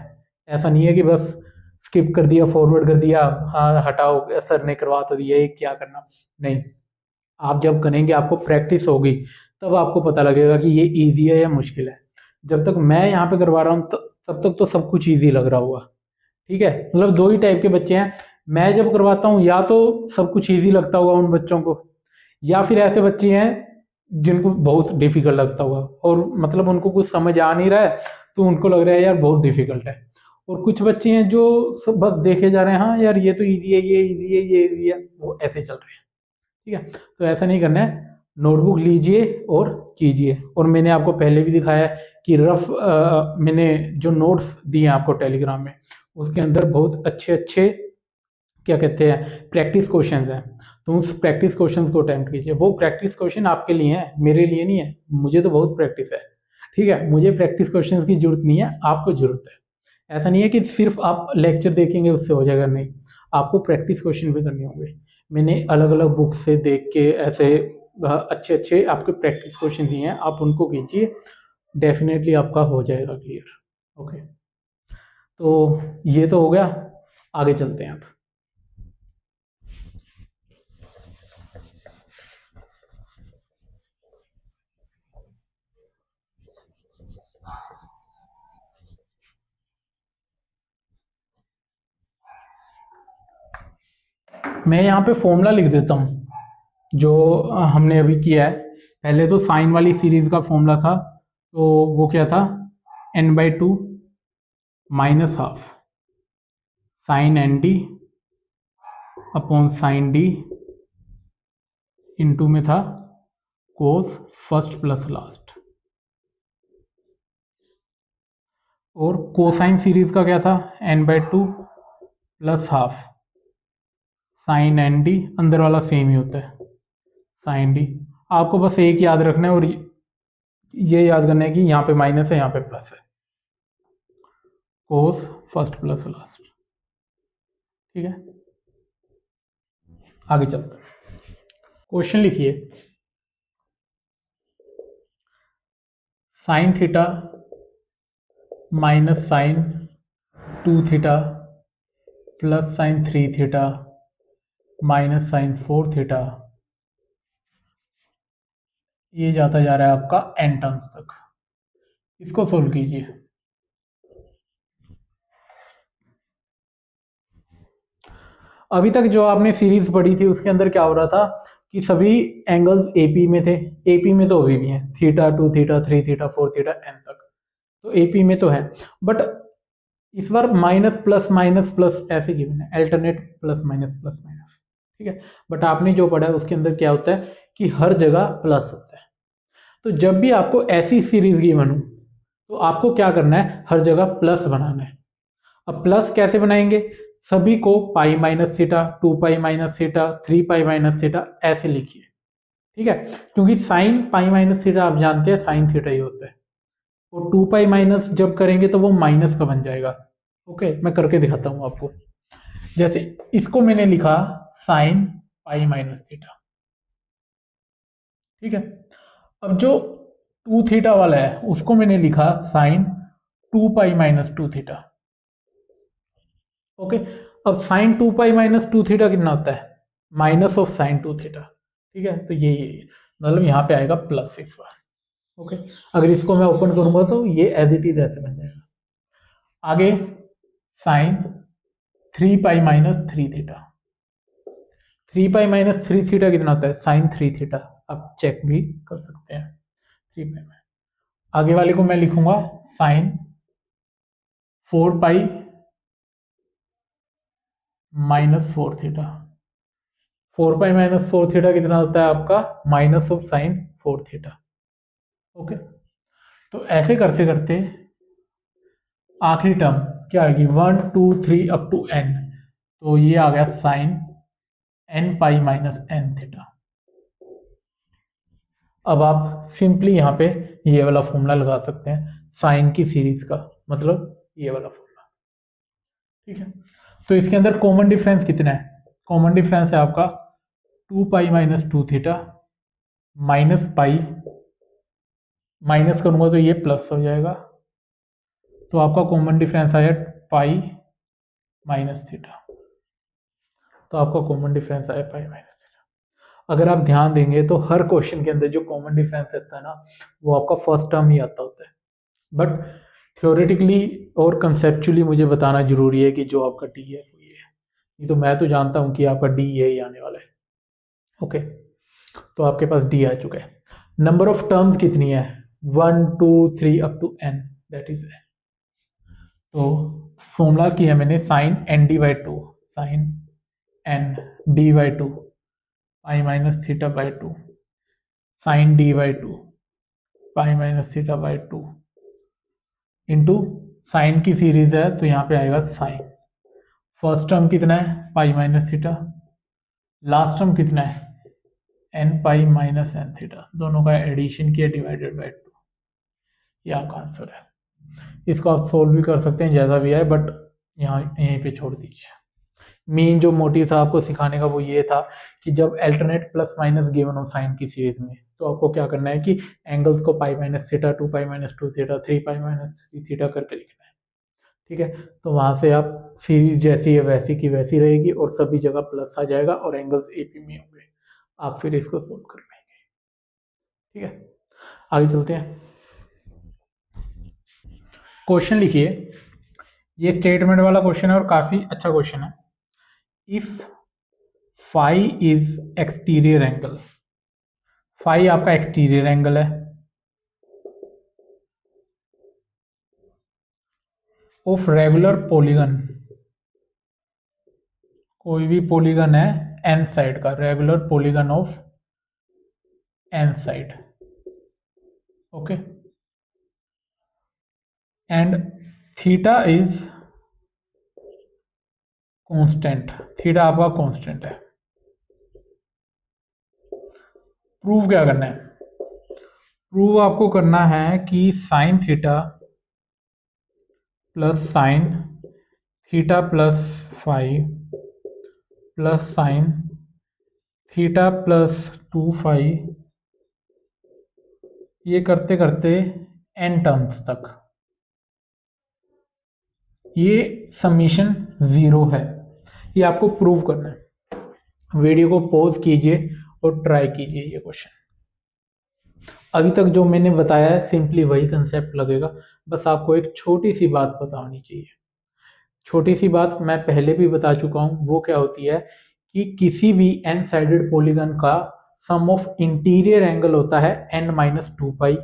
ऐसा नहीं है कि बस स्किप कर दिया, फॉरवर्ड कर दिया, हाँ हटाओ सर ने करवा तो दिया, ये क्या करना, नहीं। आप जब करेंगे आपको प्रैक्टिस होगी तब आपको पता लगेगा कि ये इजी है या मुश्किल है। जब तक मैं यहाँ पे करवा रहा हूँ तब तक तो सब कुछ ईजी लग रहा होगा। ठीक है, मतलब दो ही टाइप के बच्चे हैं। मैं जब करवाता हूँ या तो सब कुछ ईजी लगता होगा उन बच्चों को, या फिर ऐसे बच्चे हैं जिनको बहुत डिफिकल्ट लगता होगा, और मतलब उनको कुछ समझ आ नहीं रहा है तो उनको लग रहा है यार बहुत डिफिकल्ट है। और कुछ बच्चे हैं जो सब बस देखे जा रहे हैं, हाँ यार ये तो इजी है, ये इजी है, ये इजी है, वो ऐसे चल रहे हैं। ठीक है, तो ऐसा नहीं करना है, नोटबुक लीजिए और कीजिए। और मैंने आपको पहले भी दिखाया है कि रफ मैंने जो नोट्स दिए हैं आपको टेलीग्राम में, उसके अंदर बहुत अच्छे अच्छे क्या कहते हैं प्रैक्टिस क्वेश्चंस हैं। तो उस प्रैक्टिस क्वेश्चंस को अटेम्प्ट कीजिए। वो प्रैक्टिस क्वेश्चन आपके लिए हैं, मेरे लिए नहीं है, मुझे तो बहुत प्रैक्टिस है। ठीक है, मुझे प्रैक्टिस क्वेश्चंस की जरूरत नहीं है, आपको जरूरत है। ऐसा नहीं है कि सिर्फ आप लेक्चर देखेंगे उससे हो जाएगा, नहीं, आपको प्रैक्टिस क्वेश्चन भी करने होंगे। मैंने अलग अलग बुक से देख के ऐसे अच्छे अच्छे आपके प्रैक्टिस क्वेश्चन दिए हैं, आप उनको कीजिए, डेफिनेटली आपका हो जाएगा क्लियर। ओके, तो ये तो हो गया, आगे चलते हैं अब। मैं यहाँ पे फॉर्मूला लिख देता हूँ जो हमने अभी किया है। पहले तो साइन वाली सीरीज का फॉर्मूला था, तो वो क्या था, n/2 minus half sine N d upon sine d, into में था कोस फर्स्ट प्लस लास्ट। और कोसाइन सीरीज का क्या था, n/2 plus half sine N d, अंदर वाला सेम ही होता है साइन डी। आपको बस एक याद रखना है, और ये याद करना है कि यहाँ पे माइनस है यहाँ पे प्लस है, कोस फर्स्ट प्लस लास्ट। ठीक है, आगे चलते हैं। क्वेश्चन लिखिए, sine theta minus sine 2 theta plus sine 3 theta minus sine 4 theta, ये जाता जा रहा है आपका n टर्म्स तक। इसको सोल्व कीजिए। अभी तक जो आपने सीरीज पढ़ी थी उसके अंदर क्या हो रहा था कि सभी एंगल्स एपी में थे, एपी में तो अभी भी हैं, theta 2 theta 3 theta 4 theta n तक, तो एपी में तो है। बट इस बार माइनस प्लस ऐसे गिवन है, अल्टरनेट प्लस माइनस। ठीक है, बट आपने जो पढ़ा है उसके अंदर क्या होता है कि हर जगह प्लस होता है। तो जब भी आपको ऐसी सीरीज गिवन हो तो आपको क्या करना है, हर जगह प्लस बनाना है। अब प्लस कैसे बनाएंगे, सभी को पाई minus theta, 2 pi minus theta, 3 pi minus theta ऐसे लिखिए। ठीक है, क्योंकि साइन पाई माइनस थीटा आप जानते हैं साइन थीटा ही होता है। और 2 पाई माइनस जब करेंगे तो वो माइनस का बन जाएगा। ओके, मैं करके दिखाता हूँ आपको। जैसे इसको मैंने लिखा साइन पाई माइनस थीटा, ठीक है। अब जो 2 थीटा वाला है उसको मैंने लिखा sine 2 pi minus 2 theta. Okay, अब साइन 2 पाई माइनस 2 थीटा कितना होता है? माइनस ऑफ साइन 2 थीटा, ठीक है। तो ये मतलब यहाँ पे आएगा प्लस इस बार। ओके, अगर इसको मैं ओपन करूंगा तो ये एज इट इज ऐसे बन जाएगा। आगे sine 3 pi minus 3 theta. 3 pi minus 3 theta कितना होता है? Sign 3 theta. आप चेक भी कर सकते हैं। 3 पाई में आगे वाले को मैं लिखूंगा sine 4 pi minus 4 theta. 4 pi minus 4 theta कितना होता है आपका? Minus of sine 4 theta. Okay, तो ऐसे करते करते आखिरी टर्म क्या आएगी? 1 2 3 अप टू एन। तो ये आ गया sine n pi minus n theta. अब आप सिंपली यहाँ पे ये वाला फॉर्मूला लगा सकते हैं साइन की सीरीज का, मतलब ये वाला फॉर्मूला, ठीक है। तो इसके अंदर कॉमन डिफरेंस कितना है? कॉमन डिफरेंस है आपका 2 pi minus 2 theta minus pi, minus करूंगा तो ये प्लस हो जाएगा। तो आपका कॉमन डिफरेंस आया पाई माइनस थीटा। तो आपका कॉमन डिफरेंस आया पाई माइनस थीटा। अगर आप ध्यान देंगे तो हर क्वेश्चन के अंदर जो कॉमन डिफरेंस रहता है ना, वो आपका फर्स्ट टर्म ही आता होता है। बट थ्योरेटिकली और कंसेप्चुअली मुझे बताना जरूरी है कि जो आपका डी है वो ये है। नहीं तो मैं तो जानता हूं कि आपका डी यही आने वाला है। ओके, तो आपके पास डी आ चुका है। नंबर ऑफ टर्म्स कितनी है? 1 2 3 up to n, that is n. तो फॉर्मूला किया मैंने sine N D by two, sine N D by two pi minus theta by two, sine D by two pi minus theta by two into sine की series है तो यहाँ पे आएगा sign. First term कितना है? Pi minus theta. Last term कितना है? N pi minus n theta. दोनों का एडिशन किया डिवाइडेड बाई टू। ये आपका आंसर है। इसको आप सोल्व भी कर सकते हैं जैसा भी है, बट यहाँ यहीं पे छोड़ दीजिए। मेन जो मोटिव था आपको सिखाने का वो ये था कि जब अल्टरनेट प्लस माइनस गिवन हो साइन की सीरीज में, तो आपको क्या करना है कि एंगल्स को पाई minus theta 2 pi minus 2 theta 3 pi minus 3 theta करके लिखना है, ठीक है। तो वहां से आप सीरीज जैसी है वैसी की वैसी रहेगी और सभी जगह प्लस आ जाएगा और एंगल्स एपी में होंगे। आप फिर इसको सोल्व कर लेंगे, ठीक है। आगे चलते हैं। क्वेश्चन लिखिए। ये स्टेटमेंट वाला क्वेश्चन है और काफी अच्छा क्वेश्चन है। If phi is exterior angle, phi आपका एक्सटीरियर एंगल है ऑफ रेगुलर पॉलीगन, कोई भी पॉलीगन है एन साइड का, regular polygon of n side, okay. And theta is constant, theta आपका कांस्टेंट है। प्रूव क्या करना है? प्रूव आपको करना है कि sine theta plus sine theta plus five plus sine theta plus 2 five, ये करते करते एन टर्म्स तक ये समीशन 0 है। ये आपको प्रूव करना है। वीडियो को पॉज कीजिए और ट्राई कीजिए ये क्वेश्चन। अभी तक जो मैंने बताया है सिंपली वही कंसेप्ट लगेगा, बस आपको एक छोटी सी बात पता होनी चाहिए। छोटी सी बात मैं पहले भी बता चुका हूं, वो क्या होती है कि किसी भी एन साइडेड पॉलीगन का सम ऑफ इंटीरियर एंगल होता है n-2 पाई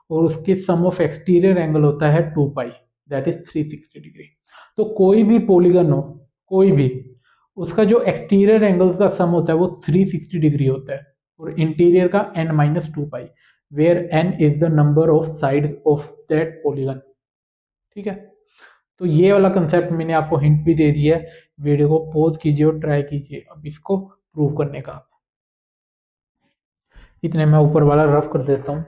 और उसके सम ऑफ एक्सटीरियर एंगल होता है 2 पाई, दैट इज 360 डिग्री। तो कोई भी पॉलीगन हो, कोई भी, उसका जो एक्सटीरियर एंगल्स का सम होता है वो 360 डिग्री होता है और इंटीरियर का n-2 पाई, where n is the number of sides of that polygon, ठीक है। तो ये वाला कंसेप्ट मैंने आपको हिंट भी दे दिया है। वीडियो को पॉज कीजिए और ट्राई कीजिए अब इसको प्रूव करने का। इतने मैं ऊपर वाला रफ कर देता हूँ।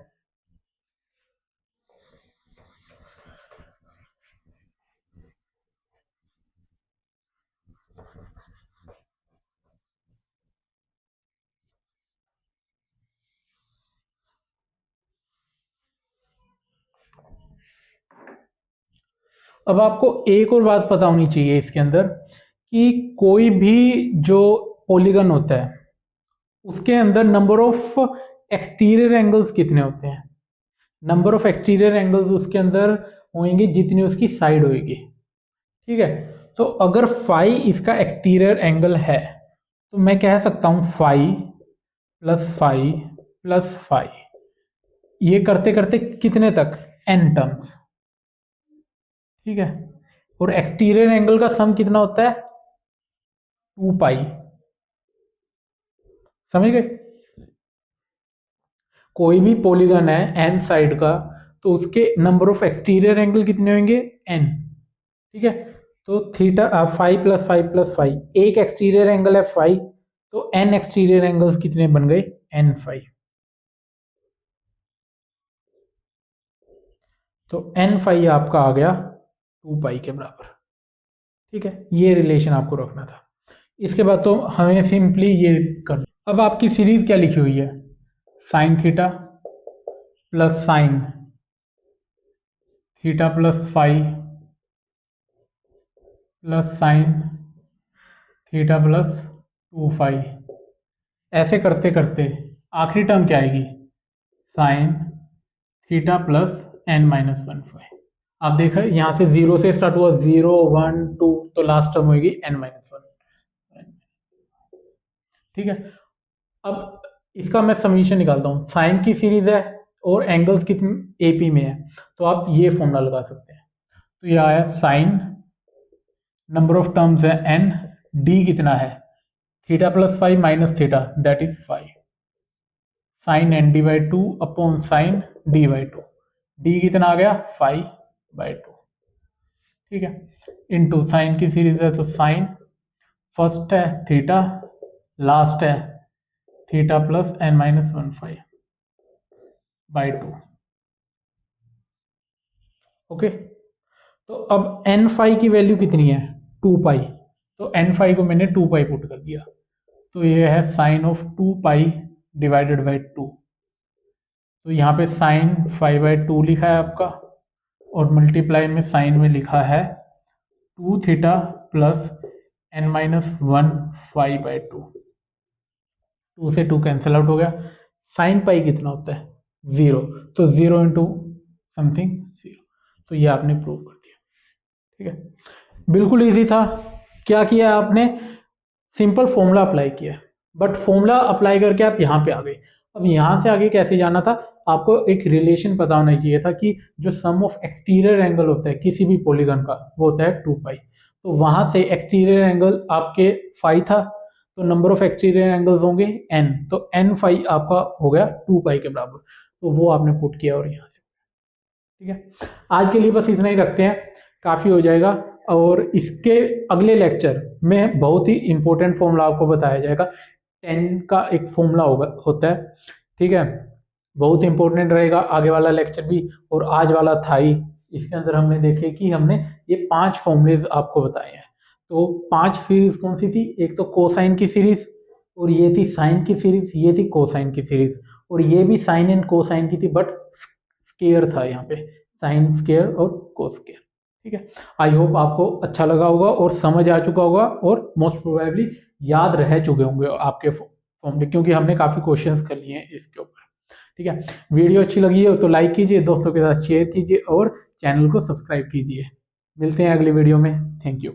अब आपको एक और बात पता होनी चाहिए इसके अंदर कि कोई भी जो पॉलीगन होता है उसके अंदर नंबर ऑफ एक्सटीरियर एंगल्स कितने होते हैं। नंबर ऑफ एक्सटीरियर एंगल्स उसके अंदर होंगे जितनी उसकी साइड होगी। ठीक है, तो अगर फाई इसका एक्सटीरियर एंगल है तो मैं कह सकता हूं फाई प्लस फाई, ये करते करते कितने तक, एन टर्म्स। ठीक है, और एक्सटीरियर एंगल का सम कितना होता है, 2 पाई। समझ गए। कोई भी पॉलीगन है एन साइड का तो उसके नंबर ऑफ एक्सटीरियर एंगल कितने होंगे, एन। ठीक है, तो थीटा फाइव प्लस फाइव, एक एक्सटीरियर एंगल है फाइव, तो एन एक्सटीरियर एंगल्स कितने बन गए, एन फाइव। तो एन फाइव आपका आ गया 2 पाई के बराबर। ठीक है, ये रिलेशन आपको रखना था। इसके बाद तो हमें सिंपली ये करना। अब आपकी सीरीज क्या लिखी हुई है, sign theta plus five plus sine theta plus 2 five. ऐसे करते करते आखिरी टर्म क्या आएगी, sign theta plus n-1 five. आप देखो यहाँ से 0 से स्टार्ट हुआ, 0 1 2, तो लास्ट टर्म होगी n-1। ठीक है, अब इसका मैं समीशन निकालता हूँ। साइन की सीरीज है और एंगल्स कितने एपी में है, तो आप ये फॉर्मूला लगा सकते हैं। तो ये आया साइन, नंबर ऑफ टर्म्स है n, डी कितना है, theta plus five minus theta that is five, sine N D by two upon sine D by two, d कितना आ गया 5/2। ठीक है, इनटू साइन की सीरीज है तो साइन फर्स्ट है थीटा, लास्ट है थीटा प्लस n-1/5/2। ओके, तो अब एन फाइव की वैल्यू कितनी है, 2 पाई, तो एन फाइव को मैंने 2 पाई पुट कर दिया, तो ये है sine of 2 pi divided by 2। तो यहाँ पे साइन 5/2 लिखा है आपका, और मल्टीप्लाई में साइन में लिखा है 2 थीटा प्लस n-1 5/2। 2 से 2 कैंसिल आउट हो गया। साइन पाई कितना होता है, 0, तो 0 इंटू समथिंग 0, तो ये आपने प्रूव कर दिया। ठीक है, बिल्कुल इजी था। क्या किया आपने, सिंपल फॉर्मूला अप्लाई किया, बट फॉर्मूला अप्लाई करके आप यहाँ पे आ गए। अब यहाँ से आगे कैसे जाना था, आपको एक रिलेशन पता होना चाहिए था कि जो सम ऑफ एक्सटीरियर एंगल होता है किसी भी पॉलीगन का वो होता है 2 पाई। तो वहां से एक्सटीरियर एंगल आपके 5 था, तो नंबर ऑफ एक्सटीरियर एंगल्स होंगे n, तो n फाइव आपका हो गया 2 पाई के बराबर, तो वो आपने पुट किया और यहाँ से। ठीक है, आज के लिए बस इतना ही रखते हैं, काफ़ी हो जाएगा। और इसके अगले लेक्चर में बहुत ही इंपॉर्टेंट फॉर्मूला आपको बताया जाएगा, 10 का एक फॉर्मूला होता है। ठीक है, बहुत इंपॉर्टेंट रहेगा आगे वाला लेक्चर भी, और आज वाला था ही। इसके अंदर हमने देखे कि हमने ये 5 फॉर्मूलेज आपको बताए हैं। तो 5 सीरीज कौन सी थी, एक तो कोसाइन की सीरीज, और ये थी साइन की सीरीज, ये थी कोसाइन की सीरीज, और ये भी साइन एंड कोसाइन की थी, बट स्केयर था यहाँ पे, साइन स्केयर और कोस स्केयर। ठीक है, आई होप आपको अच्छा लगा होगा और समझ आ चुका होगा, और मोस्ट प्रोबेबली याद रह चुके होंगे आपके फॉर्मूले, क्योंकि हमने काफ़ी क्वेश्चंस कर लिए हैं इसके ऊपर। ठीक है, वीडियो अच्छी लगी है तो लाइक कीजिए, दोस्तों के साथ शेयर कीजिए और चैनल को सब्सक्राइब कीजिए। मिलते हैं अगली वीडियो में, थैंक यू।